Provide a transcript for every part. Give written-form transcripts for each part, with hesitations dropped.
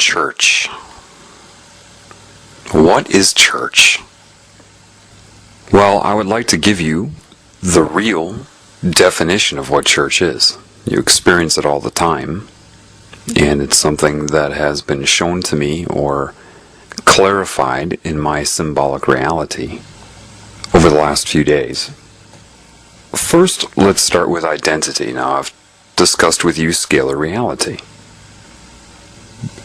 church? What is church? Well, I would like to give you the real definition of what church is. You experience it all the time, and it's something that has been shown to me or clarified in my symbolic reality over the last few days. First, let's start with identity. Now, I've discussed with you scalar reality.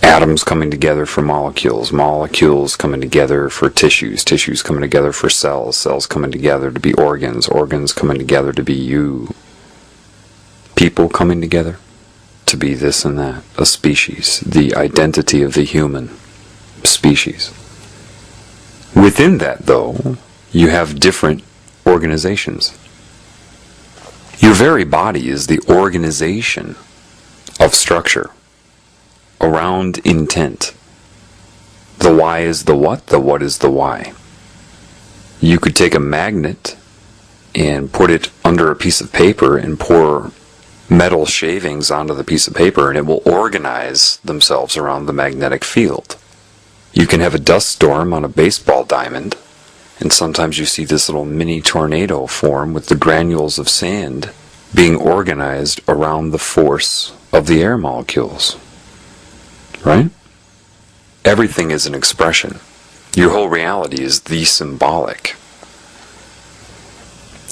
Atoms coming together for molecules, molecules coming together for tissues, tissues coming together for cells, cells coming together to be organs, organs coming together to be you, people coming together to be this and that, a species, the identity of the human species. Within that, though, you have different organizations. Your very body is the organization of structure around intent. The why is the what is the why. You could take a magnet and put it under a piece of paper and pour metal shavings onto the piece of paper, and it will organize themselves around the magnetic field. You can have a dust storm on a baseball diamond, and sometimes you see this little mini tornado form with the granules of sand being organized around the force of the air molecules. Right? Everything is an expression. Your whole reality is the symbolic.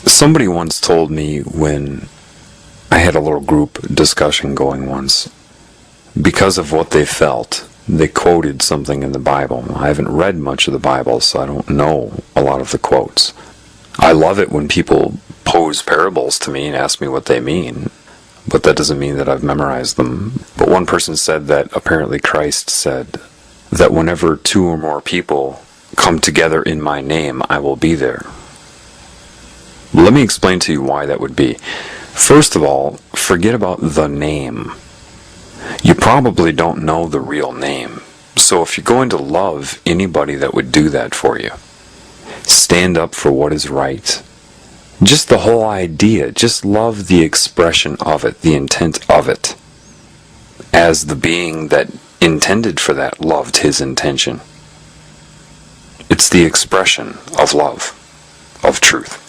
Somebody once told me, when I had a little group discussion going once, because of what they felt, they quoted something in the Bible. I haven't read much of the Bible, so I don't know a lot of the quotes. I love it when people pose parables to me and ask me what they mean, but that doesn't mean that I've memorized them. But one person said that apparently Christ said that whenever two or more people come together in my name, I will be there. Let me explain to you why that would be. First of all, forget about the name. You probably don't know the real name. So if you're going to love anybody that would do that for you, stand up for what is right. Just the whole idea, just love the expression of it, the intent of it, as the being that intended for that loved his intention. It's the expression of love, of truth.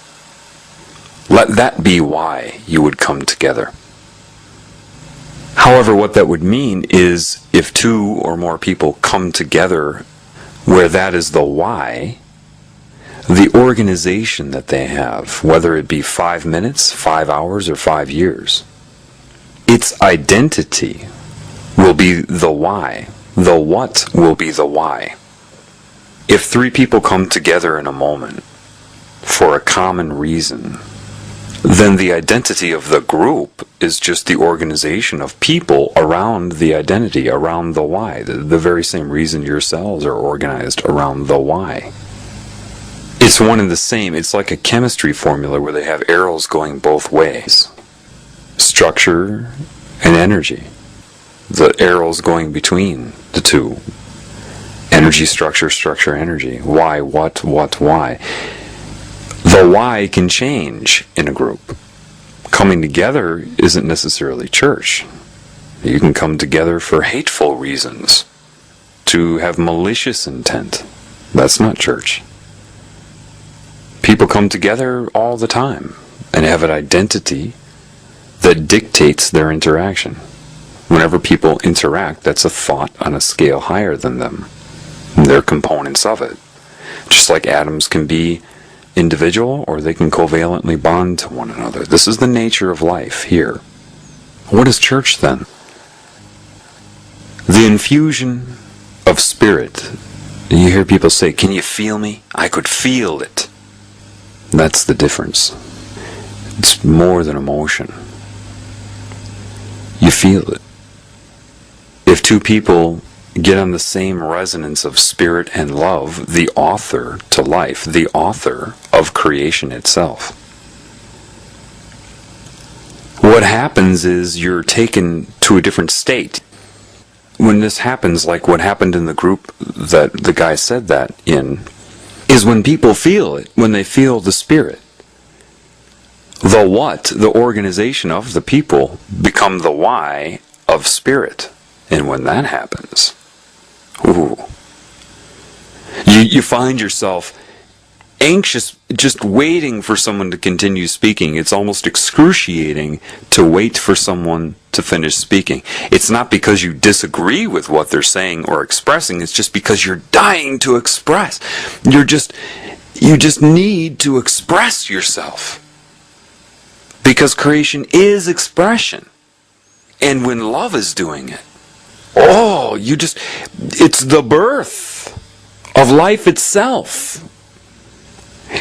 Let that be why you would come together. However, what that would mean is if two or more people come together where that is the why, the organization that they have, whether it be 5 minutes, 5 hours, or 5 years, its identity will be the why. The what will be the why. If 3 people come together in a moment for a common reason, then the identity of the group is just the organization of people around the identity, around the why. The very same reason your cells are organized around the why. It's one and the same. It's like a chemistry formula where they have arrows going both ways. Structure and energy. The arrows going between the two. Energy, structure, structure, energy. Why, what, why. The why can change in a group. Coming together isn't necessarily church. You can come together for hateful reasons, to have malicious intent. That's not church. People come together all the time and have an identity that dictates their interaction. Whenever people interact, that's a thought on a scale higher than them. They're components of it. Just like atoms can be individual or they can covalently bond to one another. This is the nature of life here. What is church then? The infusion of spirit. You hear people say, "Can you feel me?" I could feel it. That's the difference. It's more than emotion. You feel it. If 2 people get on the same resonance of spirit and love, the author to life, the author of creation itself, what happens is you're taken to a different state. When this happens, like what happened in the group that the guy said that in, is when people feel it, when they feel the spirit. The what, the organization of the people, become the why of spirit. And when that happens, Ooh. You find yourself anxious, just waiting for someone to continue speaking. It's almost excruciating to wait for someone to finish speaking. It's not because you disagree with what they're saying or expressing, it's just because you're dying to express. You just need to express yourself. Because creation is expression. And when love is doing it, it's the birth of life itself.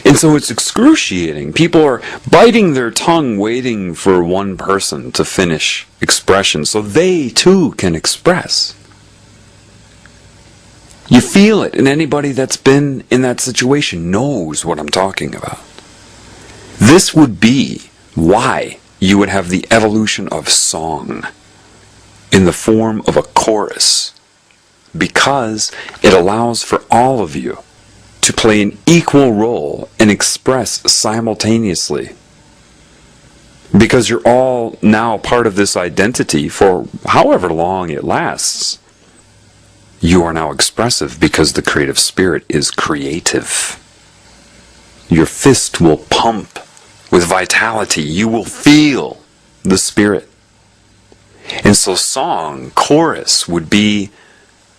And so it's excruciating. People are biting their tongue waiting for one person to finish expression so they too can express. You feel it, and anybody that's been in that situation knows what I'm talking about. This would be why you would have the evolution of song in the form of a chorus, because it allows for all of you to play an equal role and express simultaneously. Because you're all now part of this identity for however long it lasts. You are now expressive because the creative spirit is creative. Your fist will pump with vitality. You will feel the spirit. And so song, chorus, would be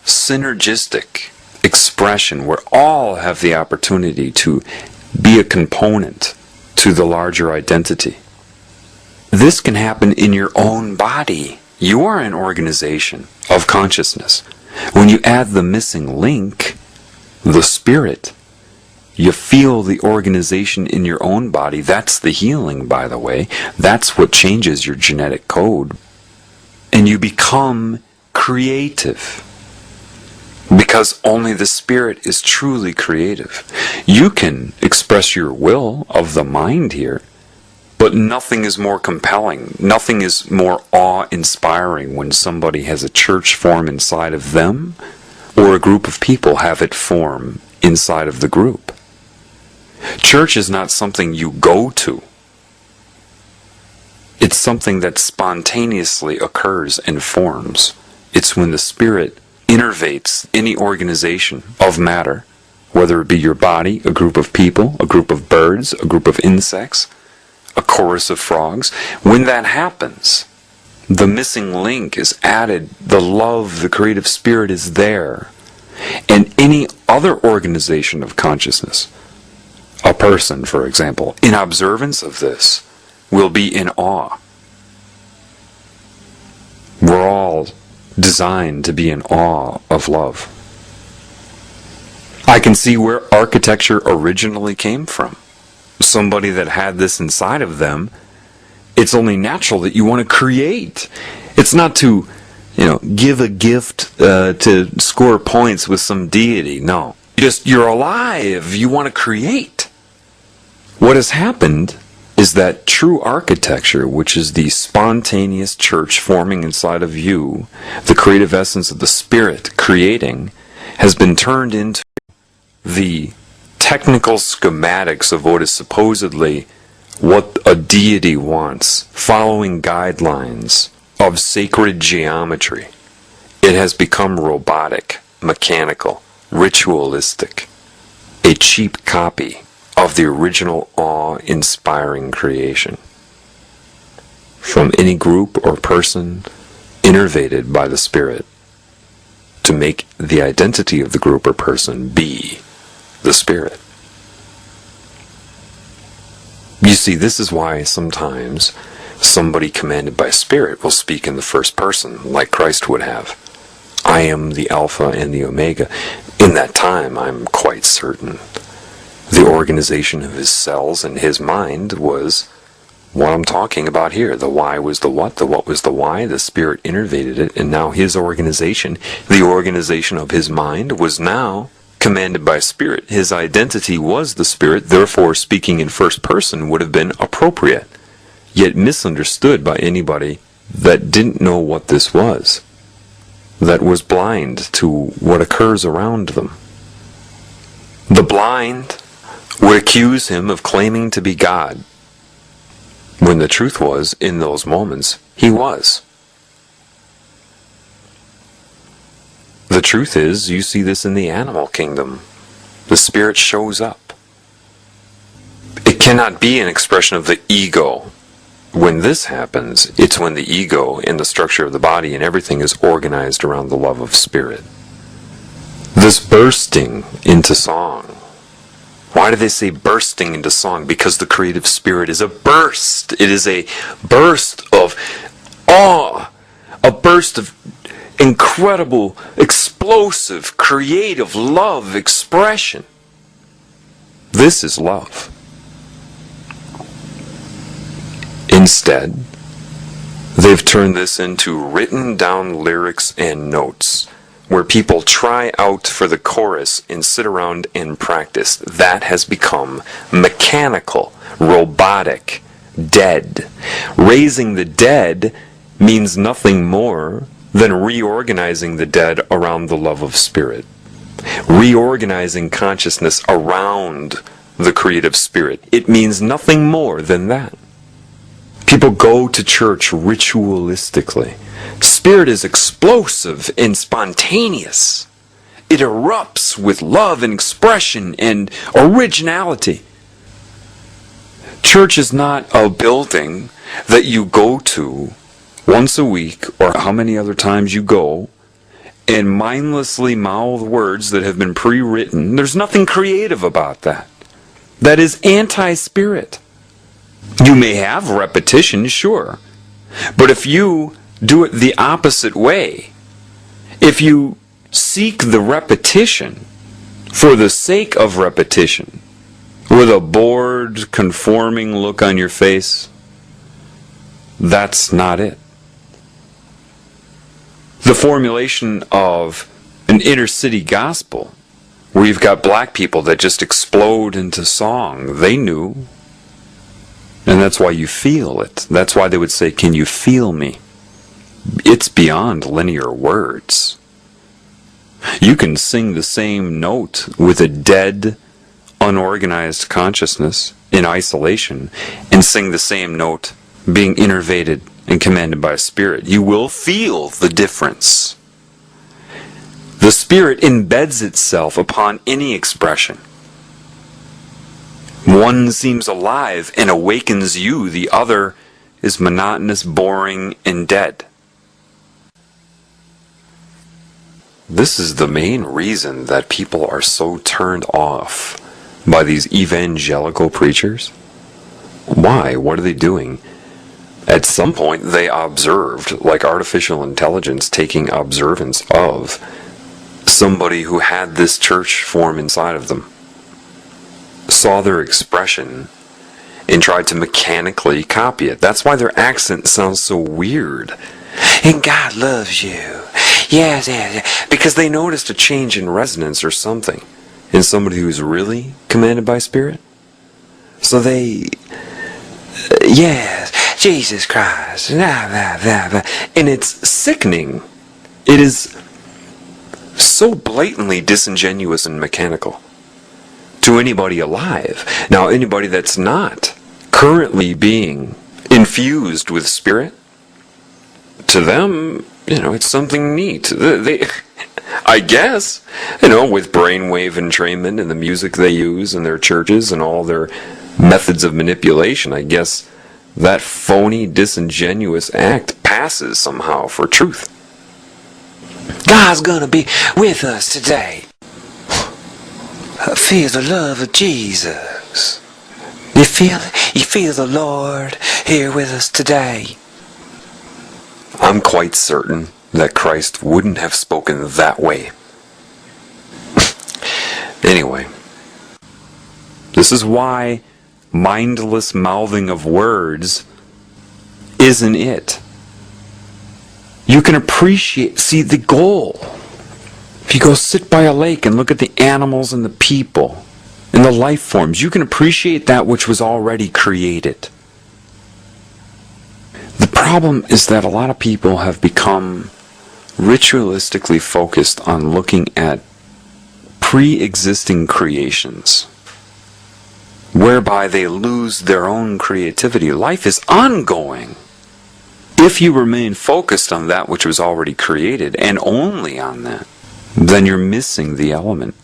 synergistic expression where all have the opportunity to be a component to the larger identity. This can happen in your own body. You are an organization of consciousness. When you add the missing link, the spirit, you feel the organization in your own body. That's the healing, by the way. That's what changes your genetic code. And you become creative. Because only the spirit is truly creative. You can express your will of the mind here, but nothing is more compelling, nothing is more awe-inspiring when somebody has a church form inside of them, or a group of people have it form inside of the group. Church is not something you go to. It's something that spontaneously occurs and forms. It's when the spirit innervates any organization of matter, whether it be your body, a group of people, a group of birds, a group of insects, a chorus of frogs. When that happens, the missing link is added, the love, the creative spirit is there. And any other organization of consciousness, a person, for example, in observance of this, will be in awe. We're all designed to be in awe of love. I can see where architecture originally came from. Somebody that had this inside of them, it's only natural that you want to create. It's not to, give a gift to score points with some deity. No. You're alive. You want to create. What has happened is that true architecture, which is the spontaneous church forming inside of you, the creative essence of the spirit creating, has been turned into the technical schematics of what is supposedly what a deity wants, following guidelines of sacred geometry. It has become robotic, mechanical, ritualistic, a cheap copy of the original awe-inspiring creation from any group or person innervated by the spirit to make the identity of the group or person be the spirit. You see, this is why sometimes somebody commanded by spirit will speak in the first person, like Christ would have. I am the Alpha and the Omega. In that time, I'm quite certain the organization of his cells and his mind was what I'm talking about here. The why was the what was the why, the spirit innervated it, and now his organization, the organization of his mind, was now commanded by spirit. His identity was the spirit, therefore speaking in first person would have been appropriate, yet misunderstood by anybody that didn't know what this was, that was blind to what occurs around them. The blind would accuse him of claiming to be God, when the truth was, in those moments, he was. The truth is, you see this in the animal kingdom. The spirit shows up. It cannot be an expression of the ego. When this happens, it's when the ego and the structure of the body and everything is organized around the love of spirit. This bursting into song. Why do they say bursting into song? Because the creative spirit is a burst. It is a burst of awe, a burst of incredible, explosive, creative love expression. This is love. Instead, they've turned this into written down lyrics and notes, where people try out for the chorus and sit around and practice. That has become mechanical, robotic, dead. Raising the dead means nothing more than reorganizing the dead around the love of spirit. Reorganizing consciousness around the creative spirit. It means nothing more than that. People go to church ritualistically. Spirit is explosive and spontaneous. It erupts with love and expression and originality. Church is not a building that you go to once a week, or how many other times you go, and mindlessly mouth words that have been pre-written. There's nothing creative about that. That is anti-spirit. You may have repetition, sure, but if you do it the opposite way, if you seek the repetition for the sake of repetition, with a bored, conforming look on your face, that's not it. The formulation of an inner city gospel, where you've got black people that just explode into song, they knew. And that's why you feel it. That's why they would say, "Can you feel me?" It's beyond linear words. You can sing the same note with a dead, unorganized consciousness in isolation and sing the same note being innervated and commanded by a spirit. You will feel the difference. The spirit embeds itself upon any expression. One seems alive and awakens you. The other is monotonous, boring, and dead. This is the main reason that people are so turned off by these evangelical preachers. Why? What are they doing? At some point they observed, like artificial intelligence taking observance of somebody who had this church form inside of them, saw their expression and tried to mechanically copy it. That's why their accent sounds so weird. And God loves you. Yes, yes, yes. Because they noticed a change in resonance or something in somebody who's really commanded by spirit. So they, yes, Jesus Christ. Blah, blah, blah, blah. And it's sickening. It is so blatantly disingenuous and mechanical to anybody alive. Now, anybody that's not currently being infused with spirit, to them, it's something neat. They, I guess, with brainwave entrainment and the music they use in their churches and all their methods of manipulation, I guess that phony, disingenuous act passes somehow for truth. God's gonna be with us today. Feel the love of Jesus. You feel it? You feel the Lord here with us today. I'm quite certain that Christ wouldn't have spoken that way. Anyway, this is why mindless mouthing of words isn't it. You can see the goal. If you go sit by a lake and look at the animals and the people and the life forms, you can appreciate that which was already created. The problem is that a lot of people have become ritualistically focused on looking at pre-existing creations, whereby they lose their own creativity. Life is ongoing. If you remain focused on that which was already created, and only on that, then you're missing the element.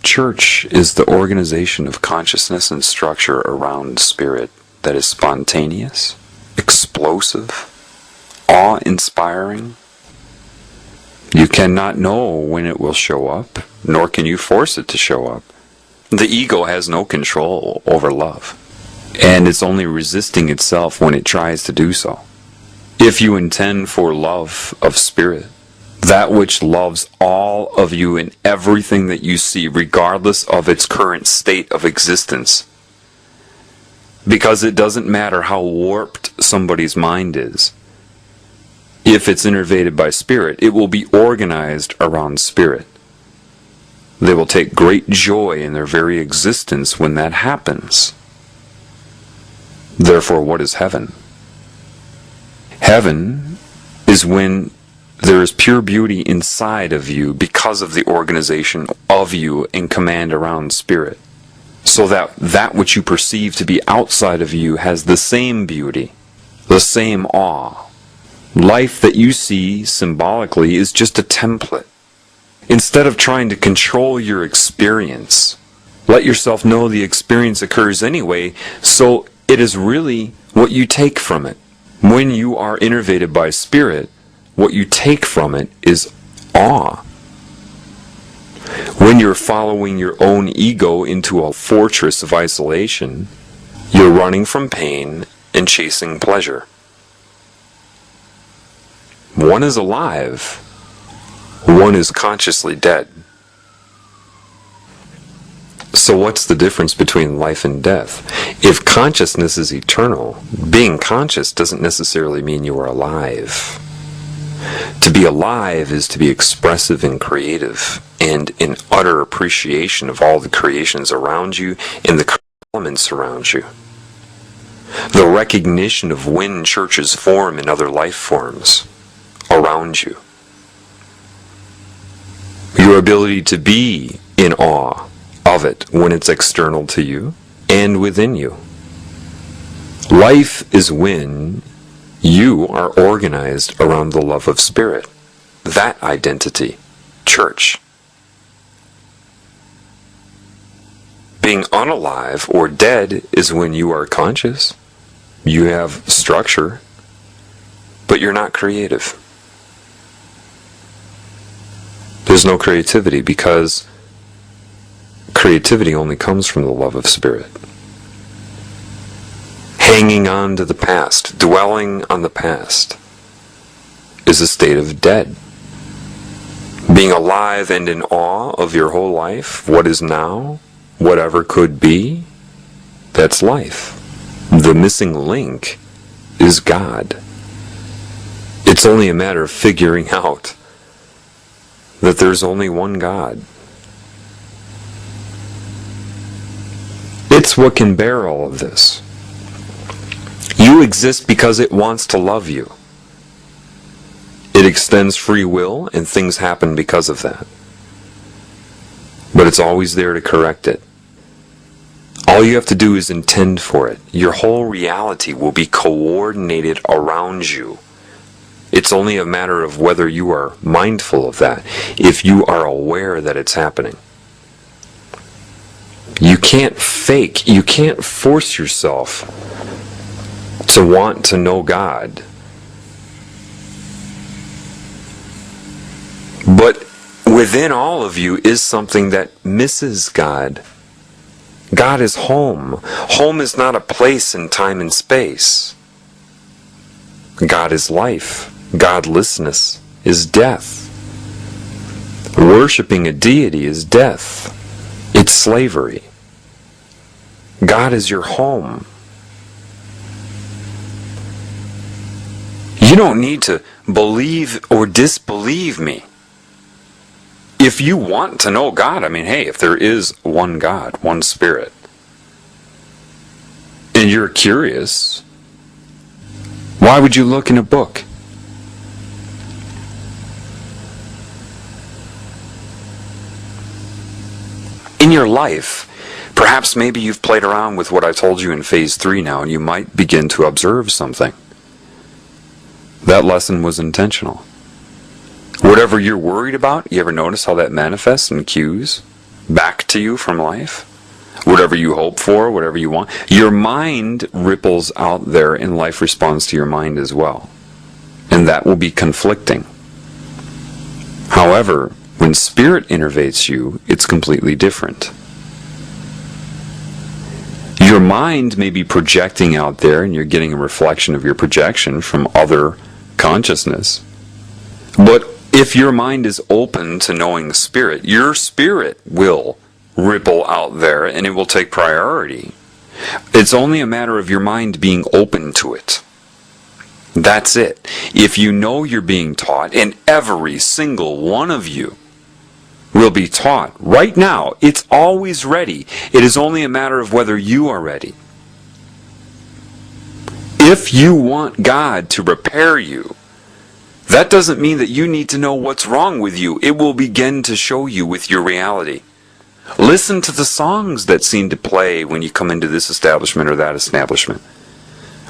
Church is the organization of consciousness and structure around spirit that is spontaneous, explosive, awe-inspiring. You cannot know when it will show up, nor can you force it to show up. The ego has no control over love, and it's only resisting itself when it tries to do so. If you intend for love of spirit, that which loves all of you and everything that you see, regardless of its current state of existence, because it doesn't matter how warped somebody's mind is, if it's innervated by spirit, it will be organized around spirit. They will take great joy in their very existence when that happens. Therefore, what is heaven? Heaven is when there is pure beauty inside of you because of the organization of you and command around spirit. So that that which you perceive to be outside of you has the same beauty, the same awe. Life that you see symbolically is just a template. Instead of trying to control your experience, let yourself know the experience occurs anyway, so it is really what you take from it. When you are innervated by spirit, what you take from it is awe. When you're following your own ego into a fortress of isolation, you're running from pain and chasing pleasure. One is alive, one is consciously dead. So what's the difference between life and death? If consciousness is eternal, being conscious doesn't necessarily mean you are alive. To be alive is to be expressive and creative and in utter appreciation of all the creations around you and the elements around you. The recognition of when churches form in other life forms around you. Your ability to be in awe of it when it's external to you and within you. Life is when you are organized around the love of spirit. That identity, church. Being unalive or dead is when you are conscious. You have structure, but you're not creative. There's no creativity because creativity only comes from the love of spirit. Hanging on to the past, dwelling on the past, is a state of dead. Being alive and in awe of your whole life, what is now, whatever could be, that's life. The missing link is God. It's only a matter of figuring out that there's only one God. It's what can bear all of this. You exist because it wants to love you. It extends free will and things happen because of that. But it's always there to correct it. All you have to do is intend for it. Your whole reality will be coordinated around you. It's only a matter of whether you are mindful of that, if you are aware that it's happening. You can't fake, you can't force yourself to want to know God. But within all of you is something that misses God. God is home. Home is not a place in time and space. God is life. Godlessness is death. Worshipping a deity is death. It's slavery. God is your home. You don't need to believe or disbelieve me. If you want to know God, I mean, hey, if there is one God, one Spirit, and you're curious, why would you look in a book? In your life, perhaps maybe you've played around with what I told you in phase 3 now, and you might begin to observe something. That lesson was intentional. Whatever you're worried about, you ever notice how that manifests in cues back to you from life? Whatever you hope for, whatever you want, your mind ripples out there and life responds to your mind as well. And that will be conflicting. However, when spirit innervates you, it's completely different. Your mind may be projecting out there and you're getting a reflection of your projection from other consciousness. But if your mind is open to knowing spirit, your spirit will ripple out there and it will take priority. It's only a matter of your mind being open to it. That's it. If you know you're being taught, and every single one of you will be taught right now, it's always ready. It is only a matter of whether you are ready. If you want God to repair you, that doesn't mean that you need to know what's wrong with you. It will begin to show you with your reality. Listen to the songs that seem to play when you come into this establishment or that establishment.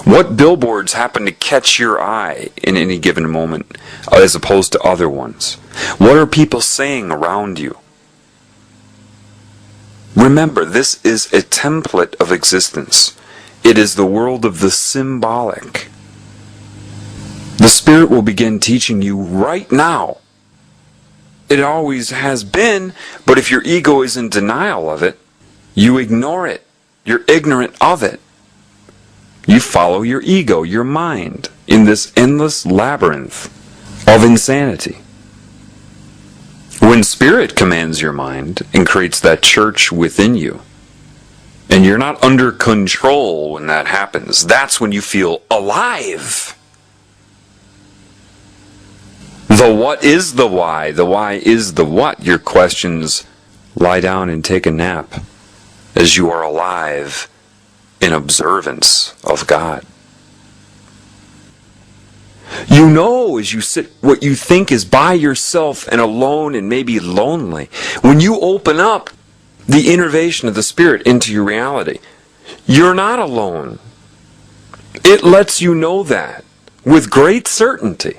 What billboards happen to catch your eye in any given moment as opposed to other ones? What are people saying around you? Remember, this is a template of existence. It is the world of the symbolic. The Spirit will begin teaching you right now. It always has been, but if your ego is in denial of it, you ignore it. You're ignorant of it. You follow your ego, your mind, in this endless labyrinth of insanity. When Spirit commands your mind and creates that church within you, and you're not under control when that happens, that's when you feel alive. The what is the why is the what. Your questions lie down and take a nap as you are alive in observance of God. You know as you sit what you think is by yourself and alone and maybe lonely. When you open up the innervation of the Spirit into your reality, you're not alone. It lets you know that with great certainty.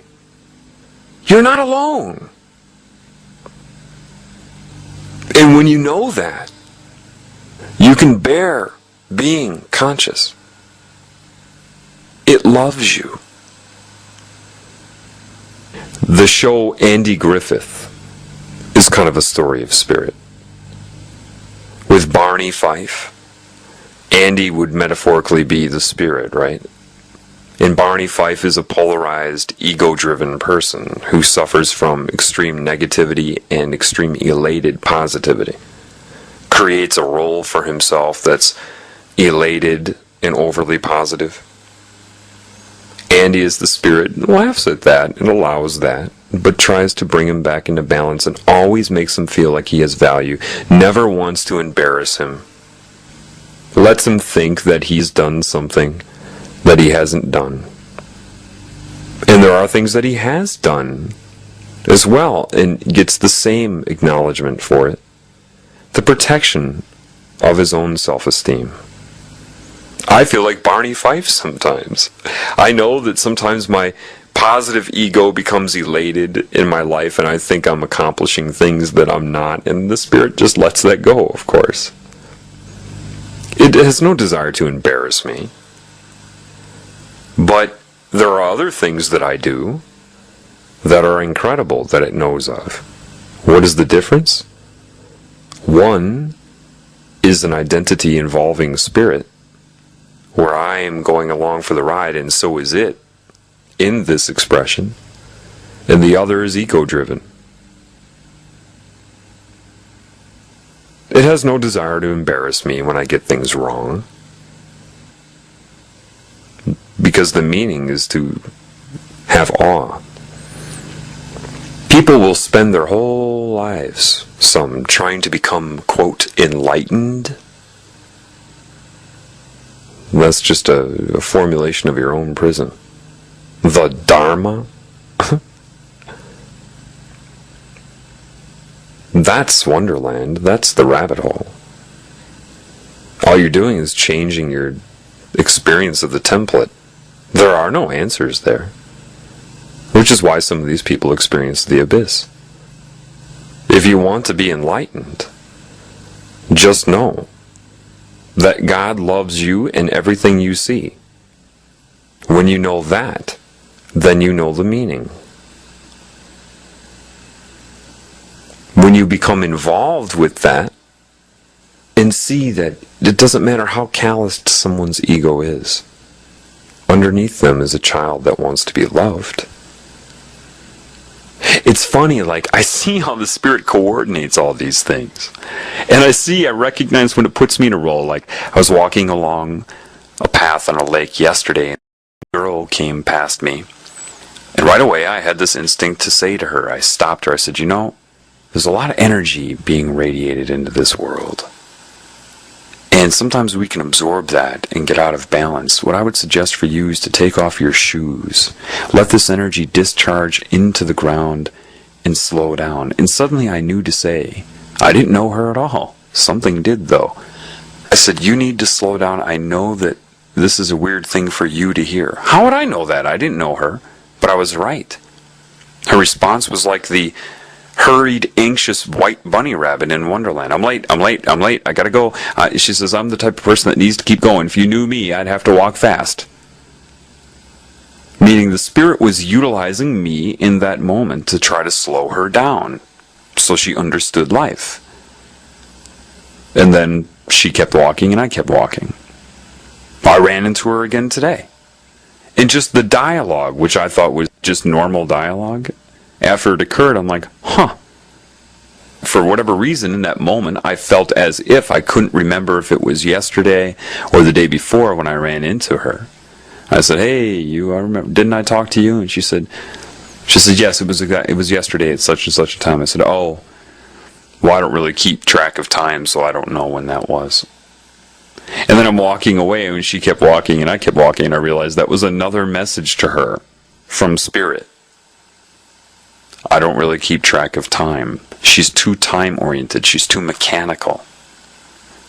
You're not alone. And when you know that, you can bear being conscious. It loves you. The show Andy Griffith is kind of a story of spirit. With Barney Fife, Andy would metaphorically be the spirit, right? And Barney Fife is a polarized, ego-driven person who suffers from extreme negativity and extreme elated positivity. Creates a role for himself that's elated and overly positive. Andy is the spirit and laughs at that and allows that, but tries to bring him back into balance and always makes him feel like he has value. Never wants to embarrass him. Lets him think that he's done something that he hasn't done. And there are things that he has done as well and gets the same acknowledgement for it. The protection of his own self-esteem. I feel like Barney Fife sometimes. I know that sometimes my positive ego becomes elated in my life and I think I'm accomplishing things that I'm not, and the Spirit just lets that go, of course. It has no desire to embarrass me. But there are other things that I do that are incredible that it knows of. What is the difference? One is an identity involving spirit, where I am going along for the ride and so is it in this expression, and the other is ego-driven. It has no desire to embarrass me when I get things wrong, because the meaning is to have awe. People will spend their whole lives, some trying to become, quote, enlightened. That's just a formulation of your own prison. The Dharma. That's Wonderland. That's the rabbit hole. All you're doing is changing your experience of the template. There are no answers there. Which is why some of these people experience the abyss. If you want to be enlightened, just know that God loves you in everything you see. When you know that, then you know the meaning. When you become involved with that and see that it doesn't matter how calloused someone's ego is, underneath them is a child that wants to be loved. It's funny, like, I see how the Spirit coordinates all these things. And I recognize when it puts me in a role. Like, I was walking along a path on a lake yesterday, and a girl came past me. And right away, I had this instinct to say to her, I stopped her, I said, there's a lot of energy being radiated into this world. And sometimes we can absorb that and get out of balance. What I would suggest for you is to take off your shoes. Let this energy discharge into the ground and slow down. And suddenly I knew to say, I didn't know her at all. Something did, though. I said, you need to slow down. I know that this is a weird thing for you to hear. How would I know that? I didn't know her. But I was right. Her response was like the hurried, anxious white bunny rabbit in Wonderland. I'm late, I gotta go. She says, I'm the type of person that needs to keep going. If you knew me, I'd have to walk fast. Meaning the Spirit was utilizing me in that moment to try to slow her down so she understood life. And then she kept walking and I kept walking. I ran into her again today. And just the dialogue, which I thought was just normal dialogue, after it occurred, I'm like, For whatever reason, in that moment, I felt as if I couldn't remember if it was yesterday or the day before when I ran into her. I said, hey, I remember, didn't I talk to you? And she said, yes, it was yesterday at such and such a time. I said, oh, well, I don't really keep track of time, so I don't know when that was. And then I'm walking away, and she kept walking, and I kept walking, and I realized that was another message to her from Spirit. I don't really keep track of time. She's too time-oriented. She's too mechanical.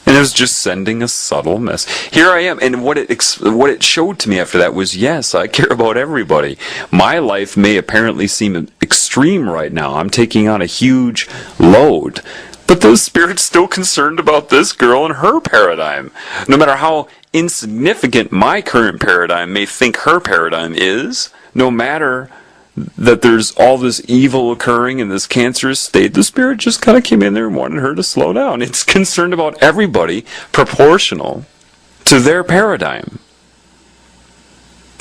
And it was just sending a subtle message. Here I am, and what it showed to me after that was, yes, I care about everybody. My life may apparently seem extreme right now. I'm taking on a huge load. But the Spirit's still concerned about this girl and her paradigm. No matter how insignificant my current paradigm may think her paradigm is, no matter that there's all this evil occurring in this cancerous state, the Spirit just kind of came in there and wanted her to slow down. It's concerned about everybody proportional to their paradigm.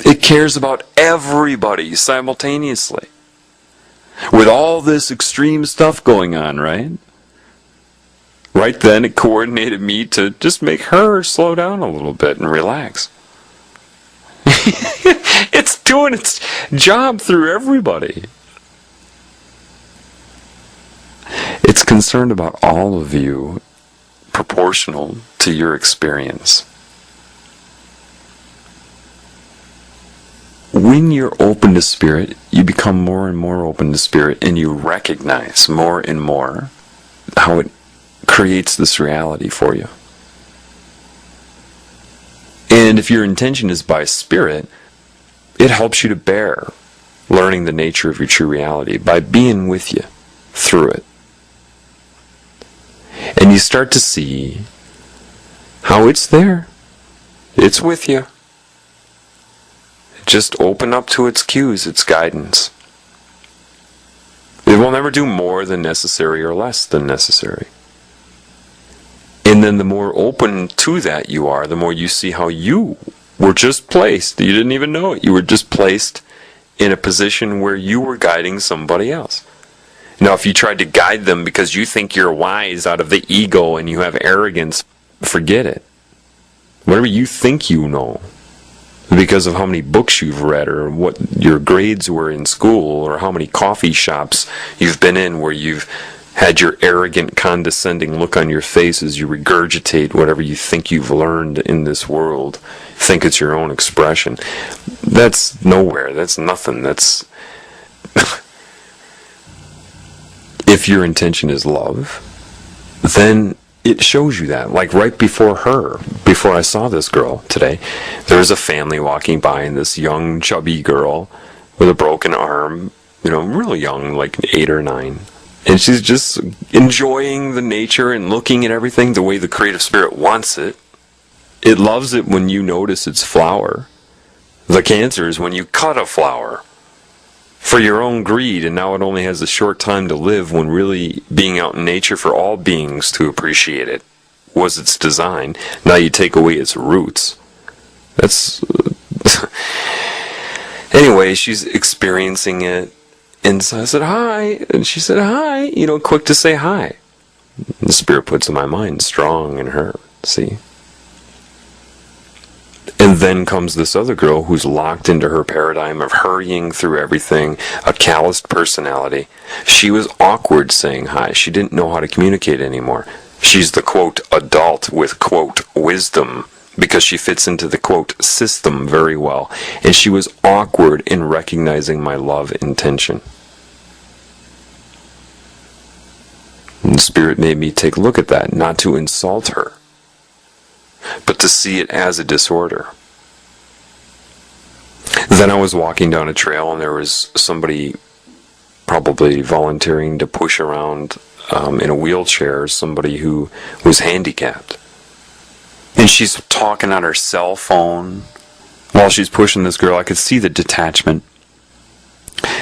It cares about everybody simultaneously. With all this extreme stuff going on, right? Right then, it coordinated me to just make her slow down a little bit and relax. It's doing its job through everybody. It's concerned about all of you, proportional to your experience. When you're open to Spirit, you become more and more open to Spirit, and you recognize more and more how it creates this reality for you. And if your intention is by Spirit, it helps you to bear learning the nature of your true reality by being with you through it. And you start to see how it's there. It's with you. Just open up to its cues, its guidance. It will never do more than necessary or less than necessary. And then the more open to that you are, the more you see how you were just placed. You didn't even know it. You were just placed in a position where you were guiding somebody else. Now, if you tried to guide them because you think you're wise out of the ego and you have arrogance, forget it. Whatever you think you know, because of how many books you've read or what your grades were in school or how many coffee shops you've been in where you've had your arrogant, condescending look on your face as you regurgitate whatever you think you've learned in this world, think it's your own expression. That's nowhere. That's nothing. That's if your intention is love, then it shows you that. Like right before before I saw this girl today, there was a family walking by, and this young, chubby girl with a broken arm, real young, like 8 or 9. And she's just enjoying the nature and looking at everything the way the creative spirit wants it. It loves it when you notice its flower. The cancer is when you cut a flower for your own greed, and now it only has a short time to live, when really being out in nature for all beings to appreciate it was its design. Now you take away its roots. That's anyway, she's experiencing it, and so I said hi, and she said hi, quick to say hi. The spirit puts in my mind, strong in her, see. And then comes this other girl who's locked into her paradigm of hurrying through everything, a calloused personality. She was awkward saying hi. She didn't know how to communicate anymore. She's the, quote, adult with, quote, wisdom, because she fits into the, quote, system very well. And she was awkward in recognizing my love intention. And the Spirit made me take a look at that, not to insult her, but to see it as a disorder. Then I was walking down a trail, and there was somebody probably volunteering to push around in a wheelchair somebody who was handicapped. And she's talking on her cell phone while she's pushing this girl. I could see the detachment.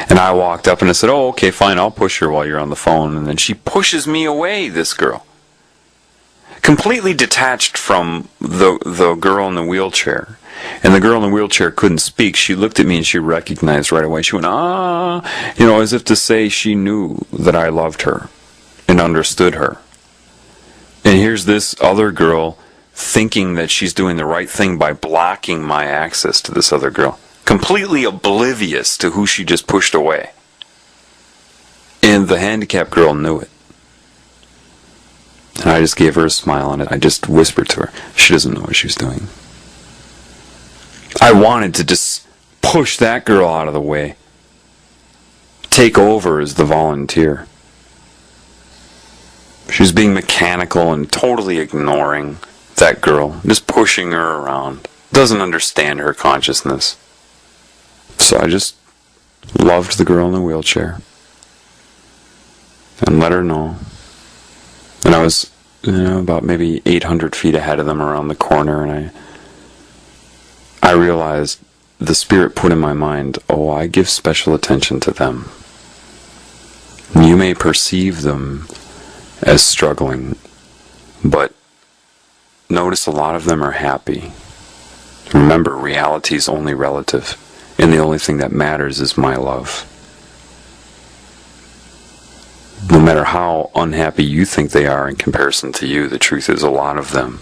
And I walked up and I said, oh, okay, fine, I'll push her while you're on the phone. And then she pushes me away, this girl. Completely detached from the girl in the wheelchair. And the girl in the wheelchair couldn't speak. She looked at me and she recognized right away. She went, as if to say she knew that I loved her and understood her. And here's this other girl thinking that she's doing the right thing by blocking my access to this other girl. Completely oblivious to who she just pushed away. And the handicapped girl knew it. And I just gave her a smile, and I just whispered to her, she doesn't know what she's doing. I wanted to just push that girl out of the way. Take over as the volunteer. She was being mechanical and totally ignoring that girl, just pushing her around. Doesn't understand her consciousness. So I just loved the girl in the wheelchair and let her know. And I was, about maybe 800 feet ahead of them around the corner, and I realized the Spirit put in my mind, I give special attention to them. You may perceive them as struggling, but notice a lot of them are happy. Remember, reality is only relative, and the only thing that matters is my love. No matter how unhappy you think they are in comparison to you, the truth is a lot of them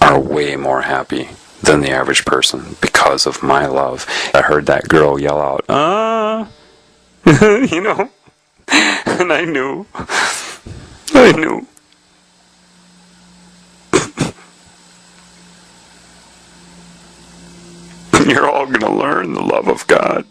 are way more happy than the average person because of my love. I heard that girl yell out, and I knew. You're all going to learn the love of God.